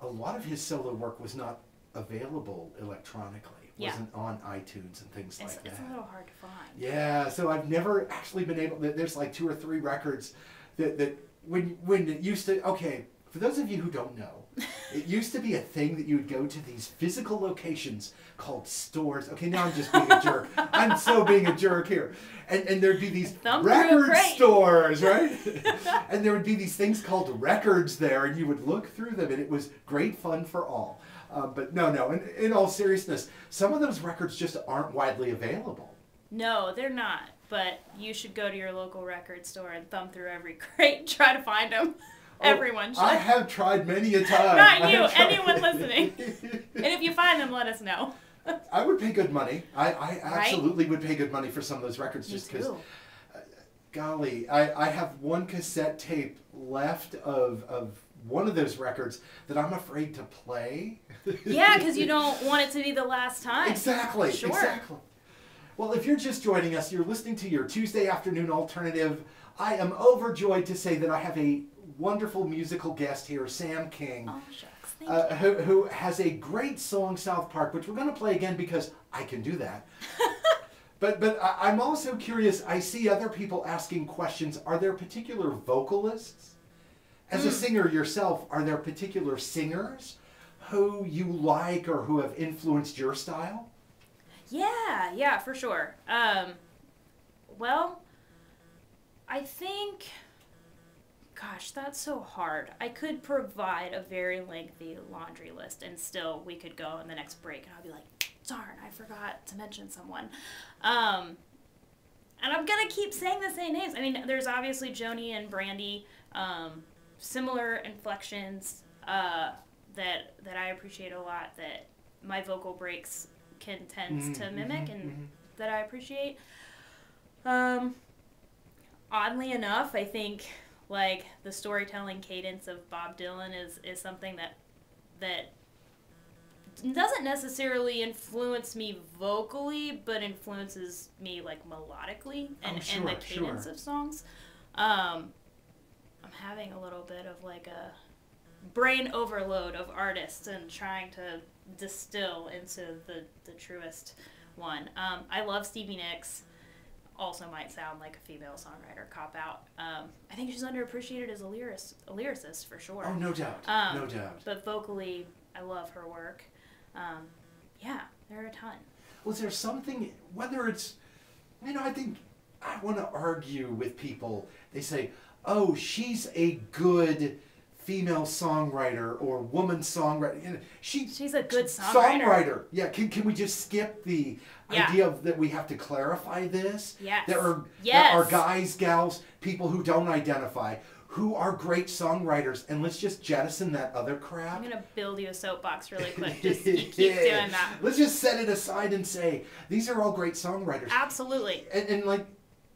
a lot of his solo work was not available electronically. It wasn't on iTunes and things like that. It's a little hard to find. Yeah, so I've never actually been able, there's like 2 or 3 records that when it used to, okay, for those of you who don't know, it used to be a thing that you would go to these physical locations called stores. Okay, now I'm just being a jerk. I'm so being a jerk here. And there'd be these record stores, right? And there would be these things called records there, and you would look through them, and it was great fun for all. But no, in all seriousness, some of those records just aren't widely available. No, they're not. But you should go to your local record store and thumb through every crate and try to find them. Everyone should. I have tried many a time. Not you, anyone listening. And if you find them, let us know. I would pay good money. I absolutely would pay good money for some of those records just because, golly, I have one cassette tape left of one of those records that I'm afraid to play. Yeah, because you don't want it to be the last time. Exactly. Sure. Exactly. Well, if you're just joining us, you're listening to your Tuesday afternoon alternative. I am overjoyed to say that I have a wonderful musical guest here, Sam King. Oh, shucks. Thank you. Who has a great song, South Park, which we're going to play again because I can do that. But I'm also curious, I see other people asking questions. Are there particular vocalists? As a singer yourself, are there particular singers who you like or who have influenced your style? Yeah, for sure. Well, I think, gosh, that's so hard. I could provide a very lengthy laundry list and still we could go in the next break and I'll be like, darn, I forgot to mention someone. And I'm going to keep saying the same names. I mean, there's obviously Joni and Brandy, similar inflections that I appreciate a lot, that my vocal breaks tends to mimic and that I appreciate. Oddly enough, I think like the storytelling cadence of Bob Dylan is something that doesn't necessarily influence me vocally, but influences me like melodically and the cadence of songs. I'm having a little bit of like a brain overload of artists and trying to distill into the truest one. I love Stevie Nicks. Also might sound like a female songwriter cop-out. I think she's underappreciated as a lyricist for sure. Oh, no doubt. No doubt. But vocally, I love her work. Yeah, there are a ton. Was there something, whether it's, I think I want to argue with people. They say, oh, she's a good female songwriter or woman songwriter. She's a good songwriter. Yeah, can we just skip the idea of that we have to clarify this? Yes. There are guys, gals, people who don't identify, who are great songwriters, and let's just jettison that other crap. I'm going to build you a soapbox really quick. Just keep doing that. Let's just set it aside and say, these are all great songwriters. Absolutely. And like,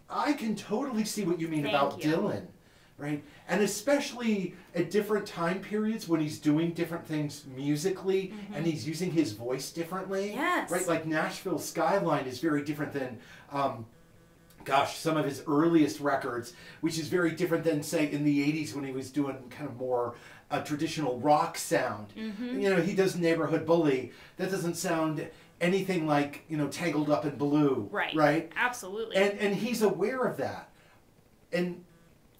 I can totally see what you mean about Dylan. Right? And especially at different time periods when he's doing different things musically and he's using his voice differently. Yes. Right? Like Nashville Skyline is very different than, some of his earliest records, which is very different than, say, in the 80s when he was doing kind of more a traditional rock sound. He does Neighborhood Bully. That doesn't sound anything like, Tangled Up in Blue. Right. Right? Absolutely. And he's aware of that. And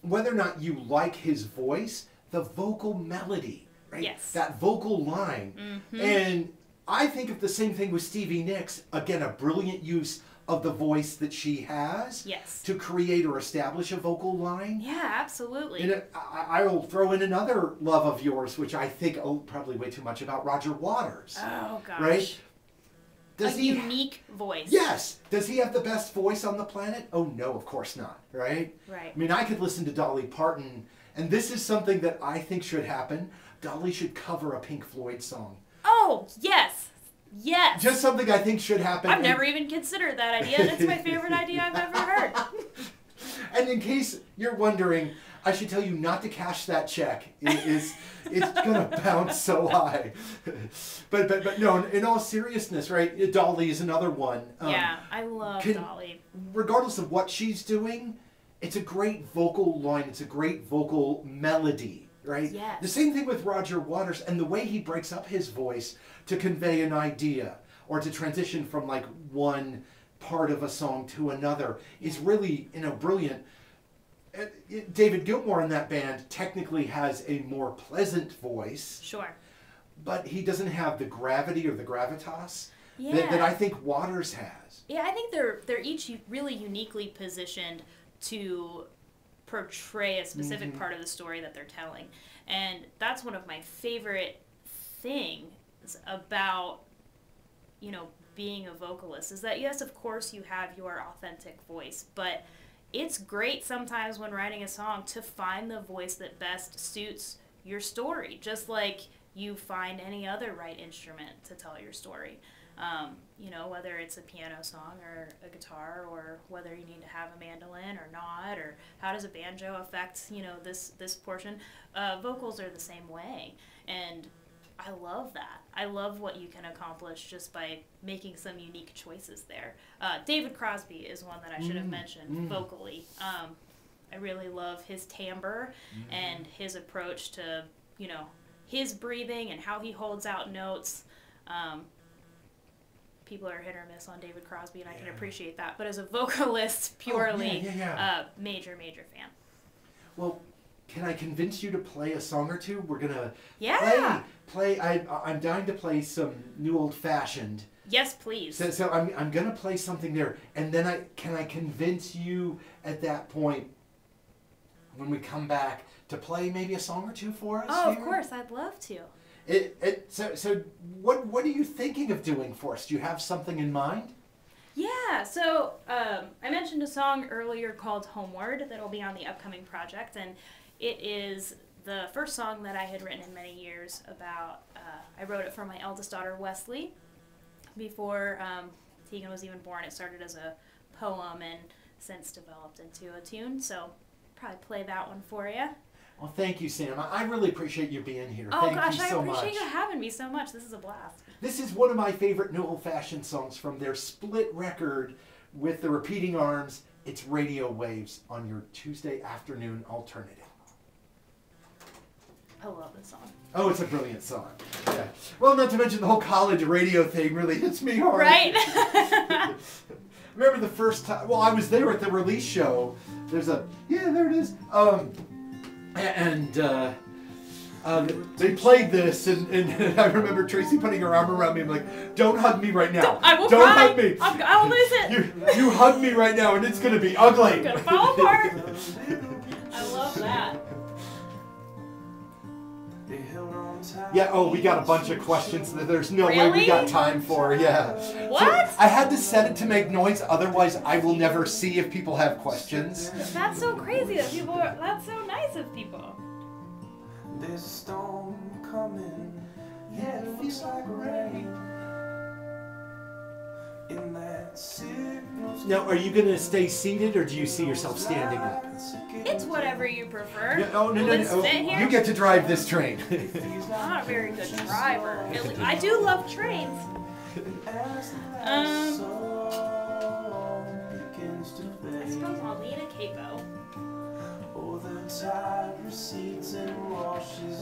whether or not you like his voice, the vocal melody, right? Yes. That vocal line. And I think of the same thing with Stevie Nicks. Again, a brilliant use of the voice that she has to create or establish a vocal line. Yeah, absolutely. And I will throw in another love of yours, which I think probably way too much about, Roger Waters. Oh, gosh. Right? Does he unique voice. Yes. Does he have the best voice on the planet? Oh, no, of course not. Right? Right. I mean, I could listen to Dolly Parton, and this is something that I think should happen. Dolly should cover a Pink Floyd song. Oh, yes. Yes. Just something I think should happen. I've never even considered that idea, and it's my favorite idea I've ever heard. And in case you're wondering, I should tell you not to cash that check. It's going to bounce so high. But no, in all seriousness, right? Dolly is another one. Yeah, I love Dolly. Regardless of what she's doing, it's a great vocal line. It's a great vocal melody, right? Yes. The same thing with Roger Waters and the way he breaks up his voice to convey an idea or to transition from like one part of a song to another is really, brilliant. David Gilmour in that band technically has a more pleasant voice. Sure. But he doesn't have the gravity or the gravitas that I think Waters has. Yeah, I think they're each really uniquely positioned to portray a specific part of the story that they're telling. And that's one of my favorite things about, being a vocalist, is that yes, of course you have your authentic voice, but it's great sometimes when writing a song to find the voice that best suits your story, just like you find any other right instrument to tell your story. You know, whether it's a piano song or a guitar, or whether you need to have a mandolin or not, or how does a banjo affect, you know, this portion. Vocals are the same way, and I love that. I love what you can accomplish just by making some unique choices there. David Crosby is one that I should have mentioned vocally. I really love his timbre and his approach to, you know, his breathing and how he holds out notes. People are hit or miss on David Crosby, and I can appreciate that. But as a vocalist, purely, major fan. Well, can I convince you to play a song or two? We're gonna play. I'm dying to play some New Old Fashioned. Yes, please. So I'm gonna play something there, and then can I convince you at that point, when we come back, to play maybe a song or two for us? Oh, here? Of course, I'd love to. So what are you thinking of doing for us? Do you have something in mind? Yeah, so I mentioned a song earlier called Homeward that'll be on the upcoming project, and it is the first song that I had written in many years about, I wrote it for my eldest daughter, Wesley. Before Tegan was even born, it started as a poem and since developed into a tune, so probably play that one for you. Well, thank you, Sam. I really appreciate you being here. Oh, thank gosh, you so I appreciate much. you having me so much. This is a blast. This is one of my favorite New Old Fashioned songs from their split record with the Repeating Arms. It's Radio Waves on your Tuesday afternoon alternative. I love this song. Oh, it's a brilliant song. Yeah. Well, not to mention the whole college radio thing really hits me hard. Right? Remember the first time, well, I was there at the release show. There's a, there it is. They played this, and I remember Tracy putting her arm around me and like, don't hug me right now. I will don't cry. Hug me. I'll lose it. You hug me right now, and it's going to be ugly. It's going to fall apart. I love that. Yeah, oh, we got a bunch of questions that there's no way we got time for, yeah. What? So I had to set it to make noise, otherwise I will never see if people have questions. That's so crazy that people are, that's so nice of people. There's a storm coming, yeah, it feels like rain. In that signal. Now, are you going to stay seated, or do you see yourself standing up? It's whatever you prefer. No. You get to drive this train. I'm not a very good driver. I do love trains. I suppose I'll need a capo. Oh, the tide recedes and washes